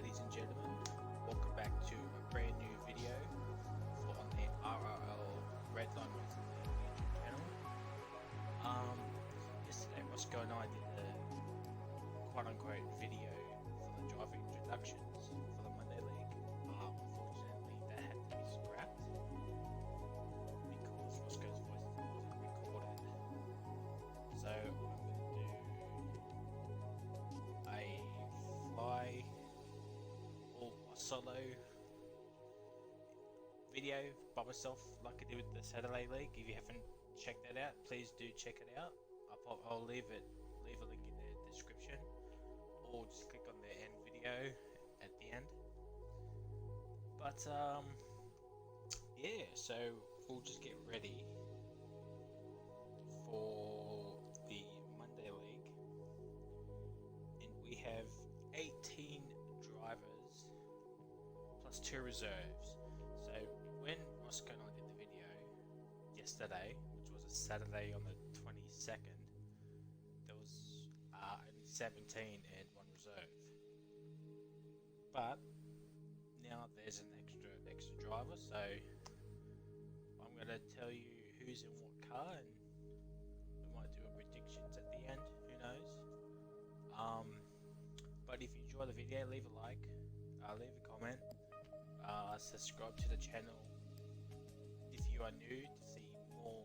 ladies and gentlemen. Welcome back to a brand new video on the RRL Redline Racing League YouTube channel. Yesterday Roscoe and I did a quote-unquote video for the driver introductions for the Monday League. Unfortunately, that had to be scrapped because Roscoe's voice wasn't recorded. So I'm going to do a fly or a solo video by myself like I did with the Saturday League. If you haven't checked that out, please do check it out. I'll leave a link in the description, or just click on the end video at the end. But yeah, so we'll just get ready for the Monday League, and we have 18 drivers plus 2 reserves. So when Roscoe and I did the video yesterday, which was a Saturday on the 22nd, there was only 17 and 1 reserve. But now there's an extra driver, so I'm going to tell you who's in what car, and we might do a predictions at the end, who knows. But if you enjoy the video, leave a like, leave a comment, subscribe to the channel if you are new to see more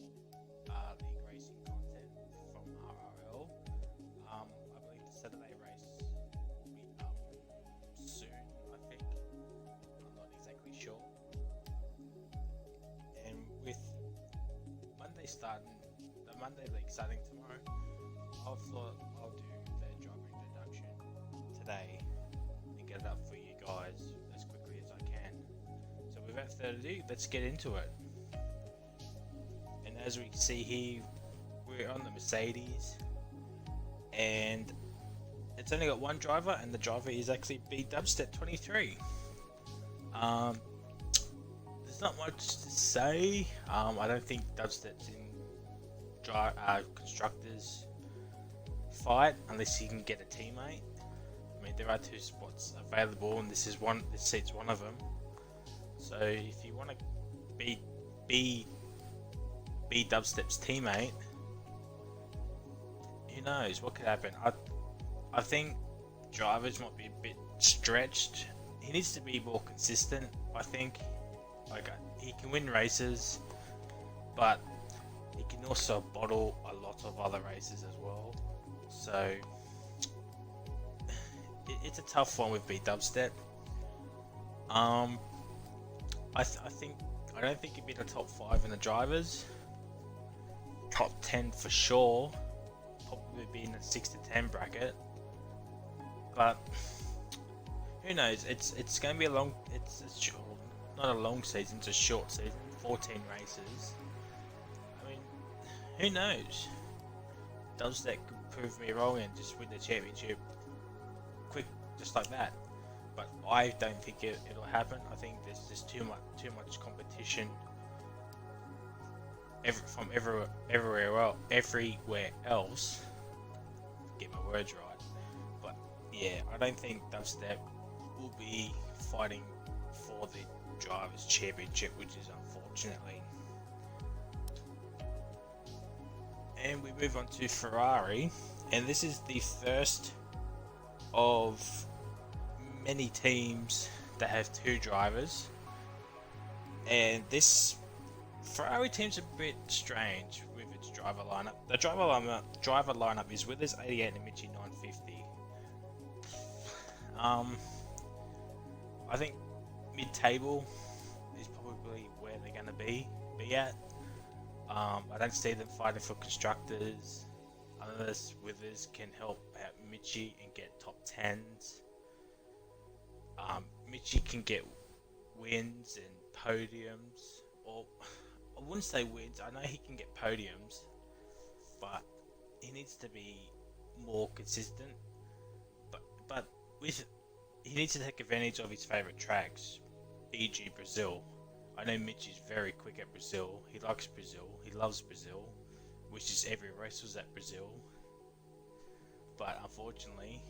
league racing content from RRL. I believe the Saturday race will be up soon, I think. I'm not exactly sure. And with the Monday League starting tomorrow, I thought I'll do the driver introduction today and get it up for you guys as quickly as I can. So without further ado, let's get into it. And as we can see here, we're on the Mercedes, and it's only got one driver, and the driver is actually B Dubstep 23. There's not much to say. I don't think Dubstep's in constructors fight unless he can get a teammate. I mean, there are 2 spots available, and this seat's one of them. So if you want to be Dubstep's teammate, who knows what could happen. I think drivers might be a bit stretched. He needs to be more consistent. I think he can win races, but he can also bottle a lot of other races as well. So it's a tough one with B Dubstep. I don't think he'd be in the top 5 in the drivers. Top 10 for sure. Probably be in the 6 to 10 bracket. But who knows? It's going to be not a long season. It's a short season. 14 races. I mean, who knows? Dubstep could prove me wrong and just win the championship quick, just like that. But I don't think it'll happen. I think there's just too much competition from everywhere else. Get my words right. But yeah, I don't think Dubstep will be fighting for the Drivers' Championship, which is unfortunately. And we move on to Ferrari, and this is the first of many teams that have 2 drivers, and this Ferrari team's a bit strange with its driver lineup. The driver lineup is Withers 88 and Michi 950. I think mid-table is probably where they're going to be at. I don't see them fighting for constructors unless Withers can help out Michi and get top 10s. Michi can get wins and podiums, or I wouldn't say wins. I know he can get podiums, but he needs to be more consistent. But he needs to take advantage of his favorite tracks, e.g. Brazil. I know Mitch is very quick at Brazil. He likes Brazil. He loves Brazil, which is every race was at Brazil. But unfortunately,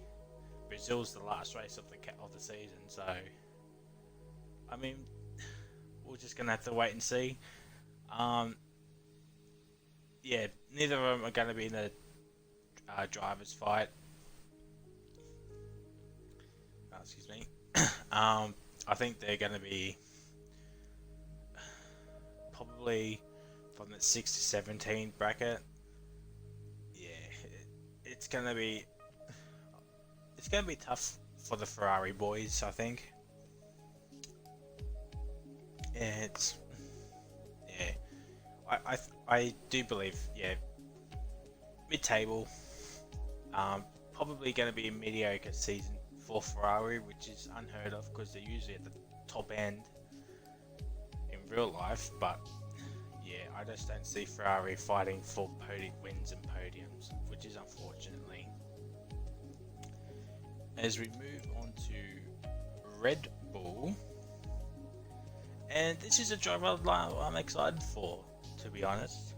Brazil's the last race of the season, so I mean, we're just gonna have to wait and see. Um, yeah, neither of them are gonna be in a drivers' fight. Excuse me. I think they're gonna be probably from the 6 to 17 bracket. Yeah, it's gonna be tough for the Ferrari boys, I think. Yeah, yeah. I do believe, yeah, mid-table. Probably going to be a mediocre season for Ferrari, which is unheard of because they're usually at the top end in real life. But yeah, I just don't see Ferrari fighting for wins and podiums, which is unfortunately. As we move on to Red Bull, and this is a driver I'm excited for, to be honest.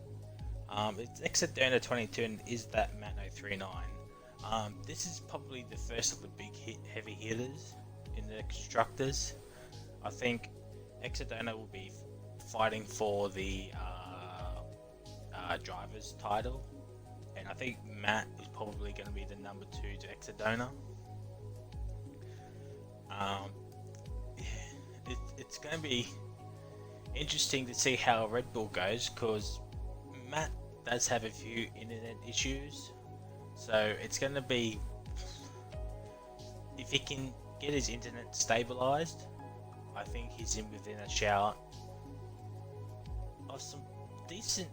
It's Exodona 22 and is that Matt 039. This is probably the first of the big heavy hitters in the constructors. I think Exodona will be fighting for the driver's title, and I think Matt is probably going to be the number 2 to Exodona. It's going to be interesting to see how Red Bull goes, because Matt does have a few internet issues, so it's going to be, if he can get his internet stabilized, I think he's in within a shout of some decent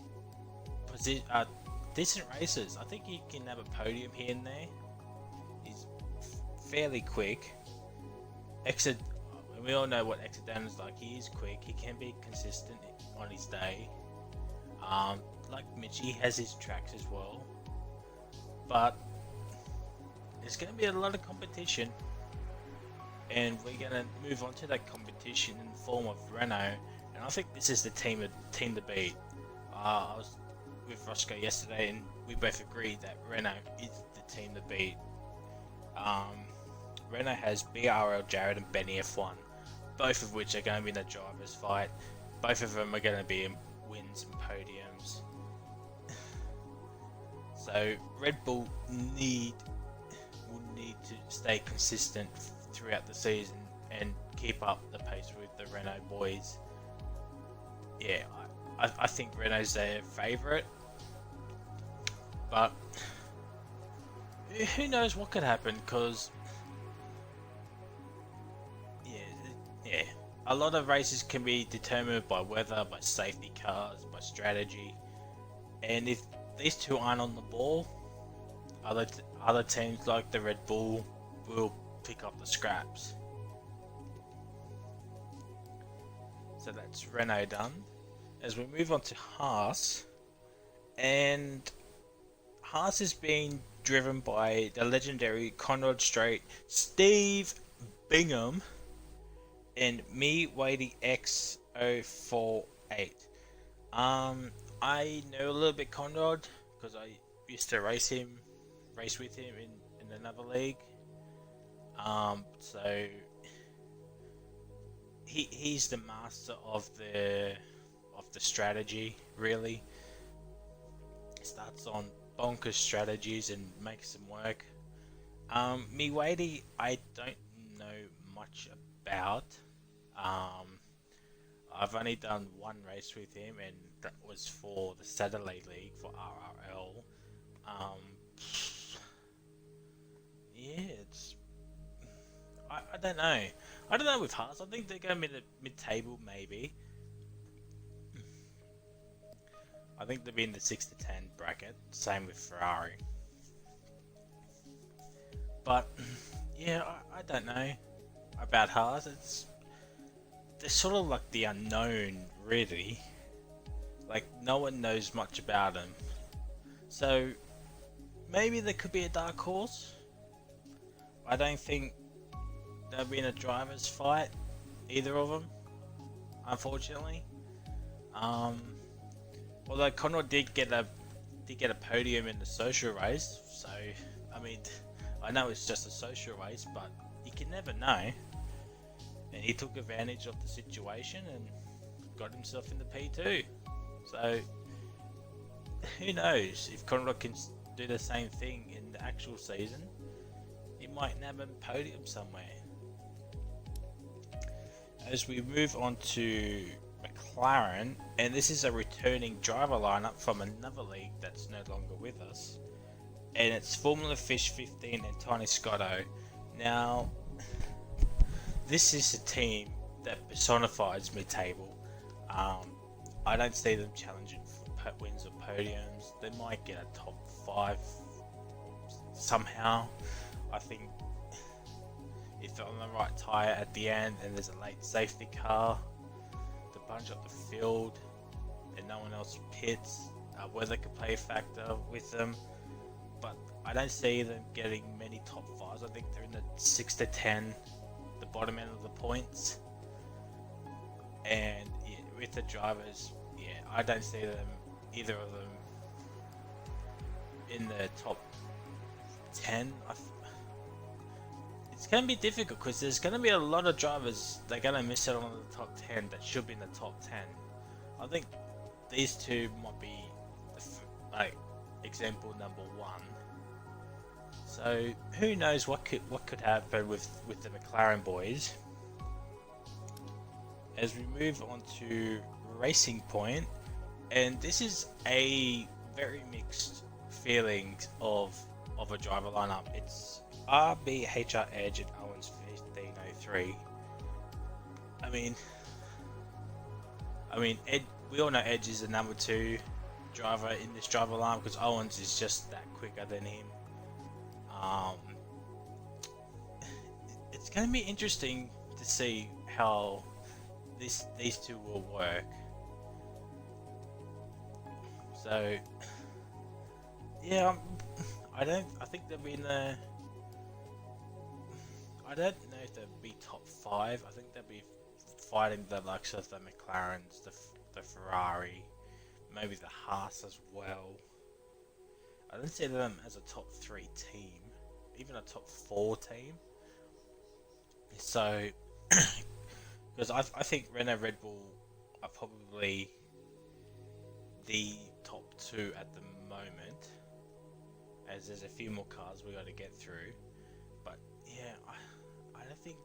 races. I think he can have a podium here and there. He's fairly quick. We all know what Exodona's like. He is quick. He can be consistent on his day. Like Mitch, he has his tracks as well. But there's going to be a lot of competition, and we're going to move on to that competition in the form of Renault. And I think this is the team to beat. I was with Roscoe yesterday, and we both agreed that Renault is the team to beat. Renault has BRL Jared and Benny F1, both of which are going to be in a driver's fight. Both of them are going to be in wins and podiums. So Red Bull will need to stay consistent throughout the season and keep up the pace with the Renault boys. Yeah, I think Renault's their favourite, but who knows what could happen, because yeah, a lot of races can be determined by weather, by safety cars, by strategy, and if these two aren't on the ball, other teams like the Red Bull will pick up the scraps. So that's Renault done. As we move on to Haas, and Haas is being driven by the legendary Conrad Strait, Steve Bingham, and me, Wadey X048. I know a little bit Conrad because I used to race with him in another league. So he's the master of the strategy, really. He starts on bonkers strategies and makes them work. Me, Wadey, I don't know much about. I've only done one race with him, and that was for the Saturday League for RRL. Yeah, I don't know. I don't know with Haas. I think they're going to be the mid-table, maybe. I think they'll be in the 6 to 10 bracket. Same with Ferrari. But yeah, I don't know about Haas. They're sort of like the unknown, really. Like, no one knows much about them. So maybe there could be a dark horse. I don't think they'll be in a driver's fight, either of them, unfortunately. Although Conrad did get a podium in the social race, so I mean, I know it's just a social race, but you can never know. And he took advantage of the situation and got himself in the P2. So who knows if Conrad can do the same thing in the actual season? He might nab a podium somewhere. As we move on to McLaren, and this is a returning driver lineup from another league that's no longer with us, and it's Formula Fish 15 and Tiny Scotto. Now, this is a team that personifies mid-table. I don't see them challenging for wins or podiums. They might get a top 5 somehow. I think if they're on the right tyre at the end and there's a late safety car to bunch up the field and no one else pits, weather could play a factor with them. But I don't see them getting many top 5s. I think they're in the 6 to 10, the bottom end of the points. And yeah, with the drivers, yeah, I don't see them, either of them, in the top 10. It's going to be difficult because there's going to be a lot of drivers that are going to miss out on the top 10 that should be in the top 10. I think these two might be like example number 1. So who knows what could happen with the McLaren boys. As we move on to Racing Point, and this is a very mixed feelings of a driver lineup. It's RBHR Edge and Owens 1503. I mean, Ed. We all know Edge is the number 2 driver in this driver lineup because Owens is just that quicker than him. It's going to be interesting to see how these two will work. So yeah, I think they'll be in the. I don't know if they'll be top 5. I think they'll be fighting the likes of the McLarens, the Ferrari, maybe the Haas as well. I don't see them as a top 3 team, even a top 4 team. So, because I think Renault Red Bull are probably the top 2 at the moment, as there's a few more cars we got to get through. But yeah, I don't think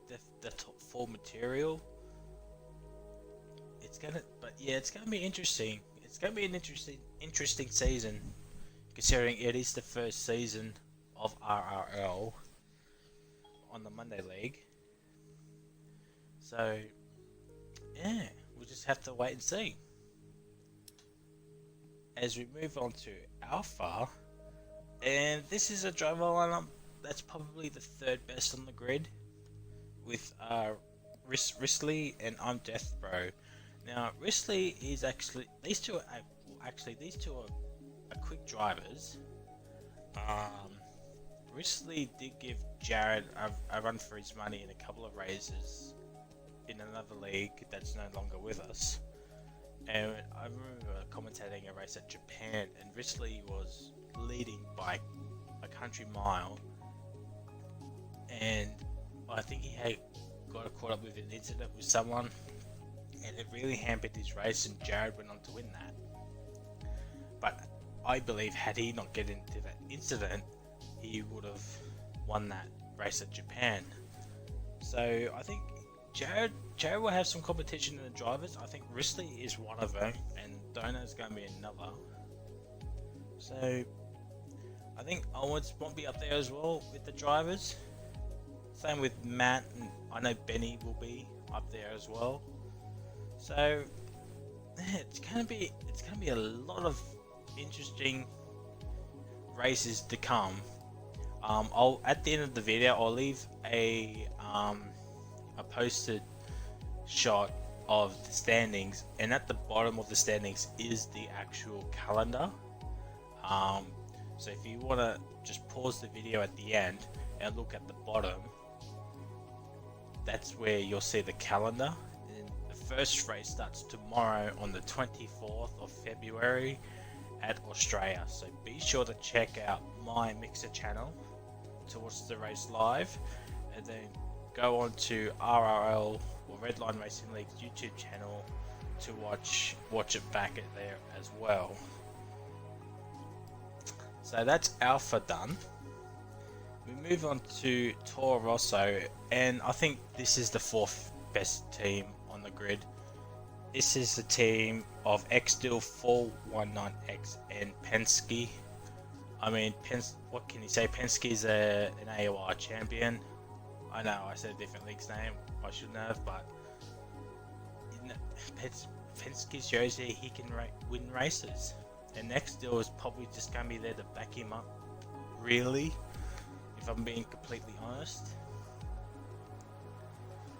the top 4 material. It's gonna be interesting. It's gonna be an interesting season, considering it is the first season of RRL on the Monday League. So yeah, we'll just have to wait and see. As we move on to Alpha, and this is a driver lineup that's probably the 3rd best on the grid, with Risley and I'm Death Bro. Now Risley is these two are quick drivers. Risley did give Jared a run for his money in a couple of races in another league that's no longer with us. And I remember commentating a race at Japan, and Risley was leading by a country mile, and I think he had got caught up with an incident with someone, and it really hampered his race, and Jared went on to win that. But I believe had he not get into that incident, he would have won that race at Japan. So I think Jared will have some competition in the drivers. I think Risley is one of them, and Dona is going to be another. So I think Owens won't be up there as well with the drivers. Same with Matt, and I know Benny will be up there as well. So it's gonna be a lot of interesting races to come. I'll at the end of the video I'll leave a posted shot of the standings, and at the bottom of the standings is the actual calendar. So if you want to just pause the video at the end and look at the bottom, that's where you'll see the calendar. And the first race starts tomorrow on the 24th of February at Australia. So be sure to check out my Mixer channel to watch the race live, and then go on to RRL or Redline Racing League's YouTube channel to watch it back at there as well. So that's Alpha done. We move on to Toro Rosso, and I think this is the fourth best team on the grid. This is the team of Xdil 419X and Penske. I mean, what can you say? Penske is an AOR champion. I know I said a different league's name. I shouldn't have, but you know, Penske's shows that he can win races. And Xdil is probably just going to be there to back him up. Really, if I'm being completely honest.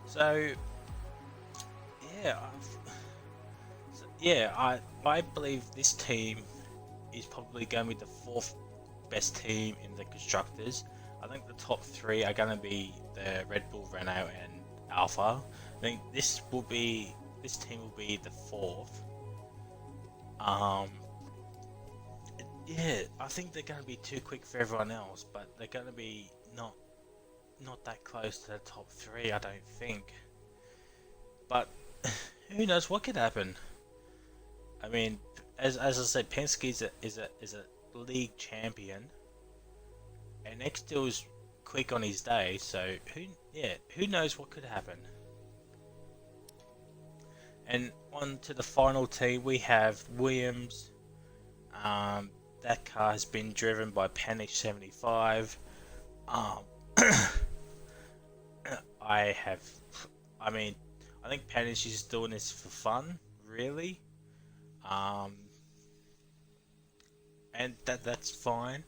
So yeah, I believe this team is probably going to be the fourth best team in the constructors. I think the top three are going to be the Red Bull, Renault, and Alpha. I think this team will be the fourth. Yeah, I think they're going to be too quick for everyone else, but they're going to be not that close to the top three, I don't think. But who knows what could happen? I mean, as I said, Penske is a league champion, and Xdil is quick on his day. So who knows what could happen? And on to the final team, we have Williams. That car has been driven by Panish 75. I think Panish is doing this for fun, really. And that's fine.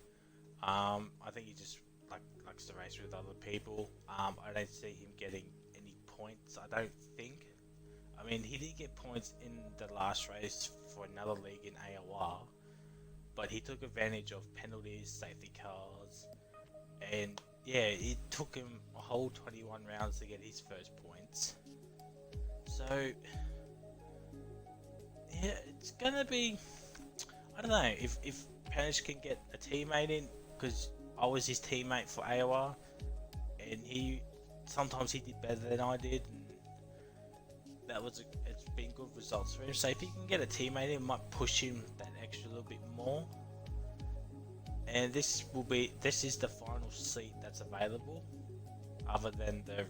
I think he just likes to race with other people. I don't see him getting any points. I don't think. I mean, he did get points in the last race for another league in AOR, but he took advantage of penalties, safety cars, and yeah, it took him a whole 21 rounds to get his first points. So yeah, it's gonna be, I don't know if Panish can get a teammate in, because I was his teammate for AOR, and sometimes he did better than I did, and it's been good results for him. So if he can get a teammate in, it might push him that extra little bit more. And this is the final seat that's available, other than the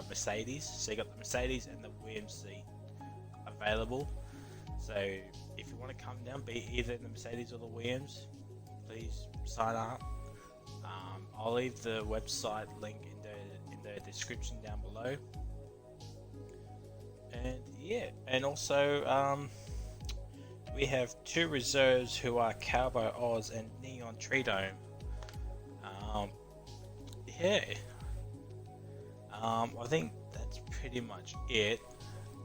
Mercedes. So you got the Mercedes and the Williams seat available. So if you want to come down, be either in the Mercedes or the Williams, please sign up. I'll leave the website link in the description down below. And yeah, and also we have two reserves who are Cowboy Oz and Neon Tridome. I think that's pretty much it.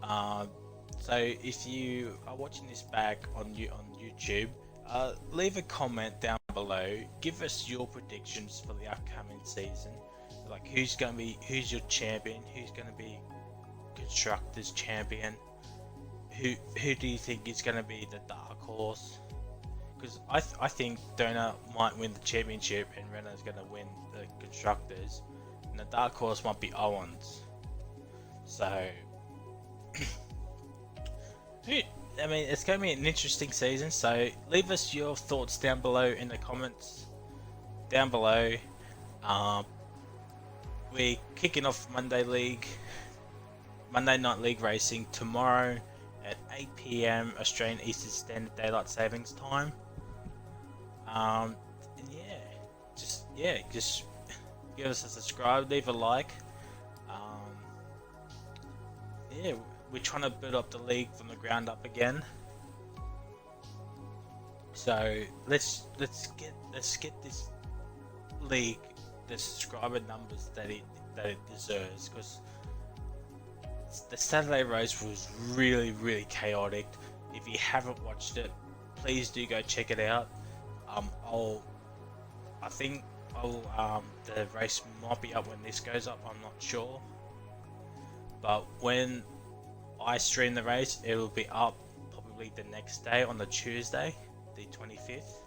So if you are watching this back on YouTube, leave a comment down below. Give us your predictions for the upcoming season. Like who's your champion? Who's gonna be constructors champion? Who do you think is going to be the dark horse? Because I think Donut might win the championship and Renault's going to win the constructors, and the dark horse might be Owens. So I mean, it's going to be an interesting season. So leave us your thoughts down below in the comments down below. We're kicking off Monday Night League racing tomorrow at 8 PM Australian Eastern Standard Daylight Savings Time. And just give us a subscribe, leave a like. We're trying to build up the league from the ground up again. So let's get this league the subscriber numbers that it deserves, because the Saturday race was really chaotic. If you haven't watched it, please do go check it out. I think the race might be up when this goes up, I'm not sure, but when I stream the race, it will be up probably the next day on the Tuesday, the 25th.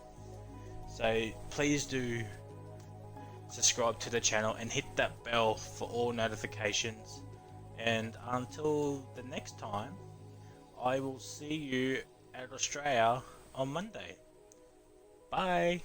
So please do subscribe to the channel and hit that bell for all notifications. And until the next time, I will see you at Australia on Monday. Bye.